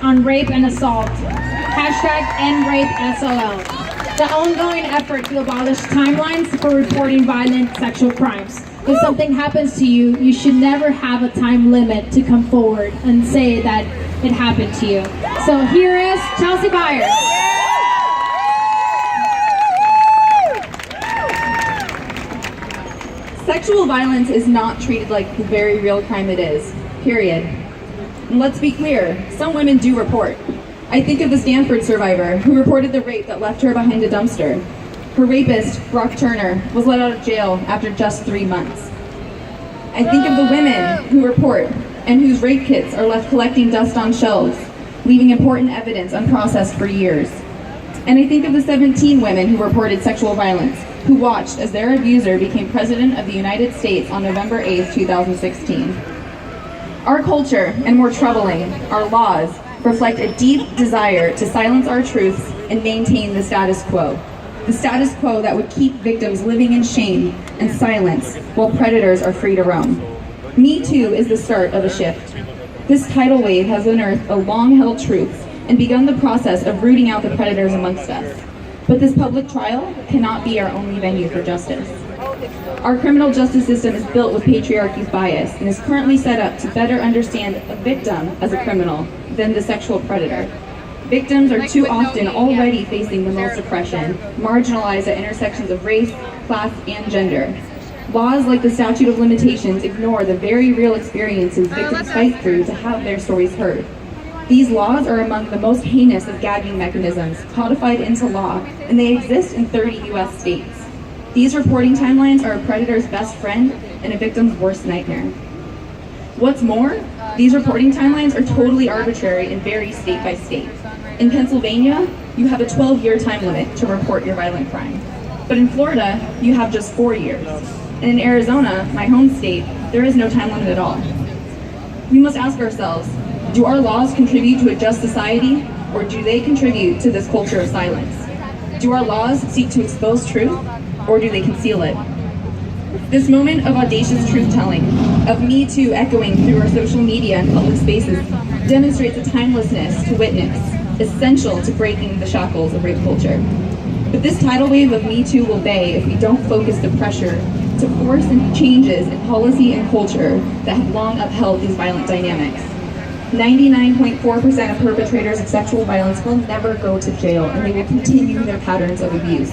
on rape and assault. #EndRapeSLL. The ongoing effort to abolish timelines for reporting violent sexual crimes. If something happens to you, you should never have a time limit to come forward and say that it happened to you. So here is Chelsea Byers. Sexual violence is not treated like the very real crime it is, period. And let's be clear, some women do report. I think of the Stanford survivor who reported the rape that left her behind a dumpster. Her rapist, Brock Turner, was let out of jail after just 3 months. I think of the women who report and whose rape kits are left collecting dust on shelves, leaving important evidence unprocessed for years. And I think of the 17 women who reported sexual violence, who watched as their abuser became President of the United States on November 8, 2016. Our culture, and more troubling, our laws, reflect a deep desire to silence our truths and maintain the status quo. The status quo that would keep victims living in shame and silence while predators are free to roam. Me Too is the start of a shift. This tidal wave has unearthed a long-held truth and begun the process of rooting out the predators amongst us. But this public trial cannot be our only venue for justice. Our criminal justice system is built with patriarchy's bias and is currently set up to better understand a victim as a criminal than the sexual predator. Victims are too often already facing the most oppression, marginalized at intersections of race, class, and gender. Laws like the statute of limitations ignore the very real experiences victims fight through to have their stories heard. These laws are among the most heinous of gagging mechanisms codified into law, and they exist in 30 US states. These reporting timelines are a predator's best friend and a victim's worst nightmare. What's more, these reporting timelines are totally arbitrary and vary state by state. In Pennsylvania, you have a 12-year time limit to report your violent crime. But in Florida, you have just 4 years. And in Arizona, my home state, there is no time limit at all. We must ask ourselves, do our laws contribute to a just society, or do they contribute to this culture of silence? Do our laws seek to expose truth, or do they conceal it? This moment of audacious truth-telling, of Me Too echoing through our social media and public spaces, demonstrates a timelessness to witness, essential to breaking the shackles of rape culture. But this tidal wave of Me Too will bay if we don't focus the pressure to force and changes in policy and culture that have long upheld these violent dynamics. 99.4% of perpetrators of sexual violence will never go to jail, and they will continue their patterns of abuse.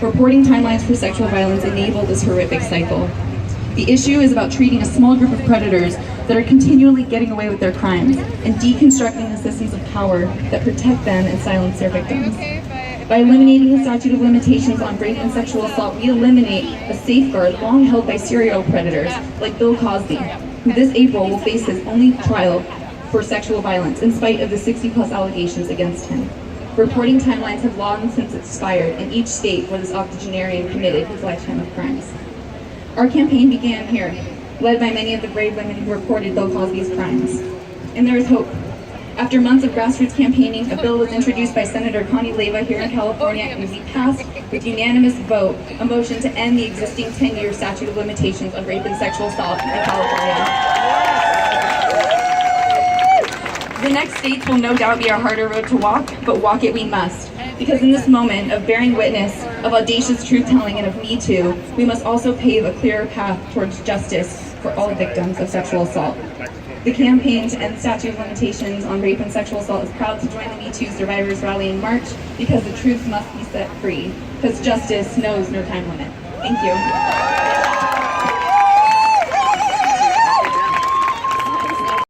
Reporting timelines for sexual violence enable this horrific cycle. The issue is about treating a small group of predators that are continually getting away with their crimes and deconstructing the systems of power that protect them and silence their victims. By eliminating the statute of limitations on rape and sexual assault, we eliminate a safeguard long held by serial predators like Bill Cosby, who this April will face his only trial for sexual violence in spite of the 60-plus allegations against him. Reporting timelines have long since expired in each state where this octogenarian committed his lifetime of crimes. Our campaign began here, led by many of the brave women who reported Bill Cosby's crimes. And there is hope. After months of grassroots campaigning, a bill was introduced by Senator Connie Leyva here in California, and we passed with unanimous vote a motion to end the existing 10-year statute of limitations on rape and sexual assault in California. The next states will no doubt be a harder road to walk, but walk it we must. Because in this moment of bearing witness, of audacious truth-telling, and of Me Too, we must also pave a clearer path towards justice for all victims of sexual assault. The campaign to end statute of limitations on rape and sexual assault is proud to join the Me Too Survivors Rally in March, because the truth must be set free, because justice knows no time limit. Thank you.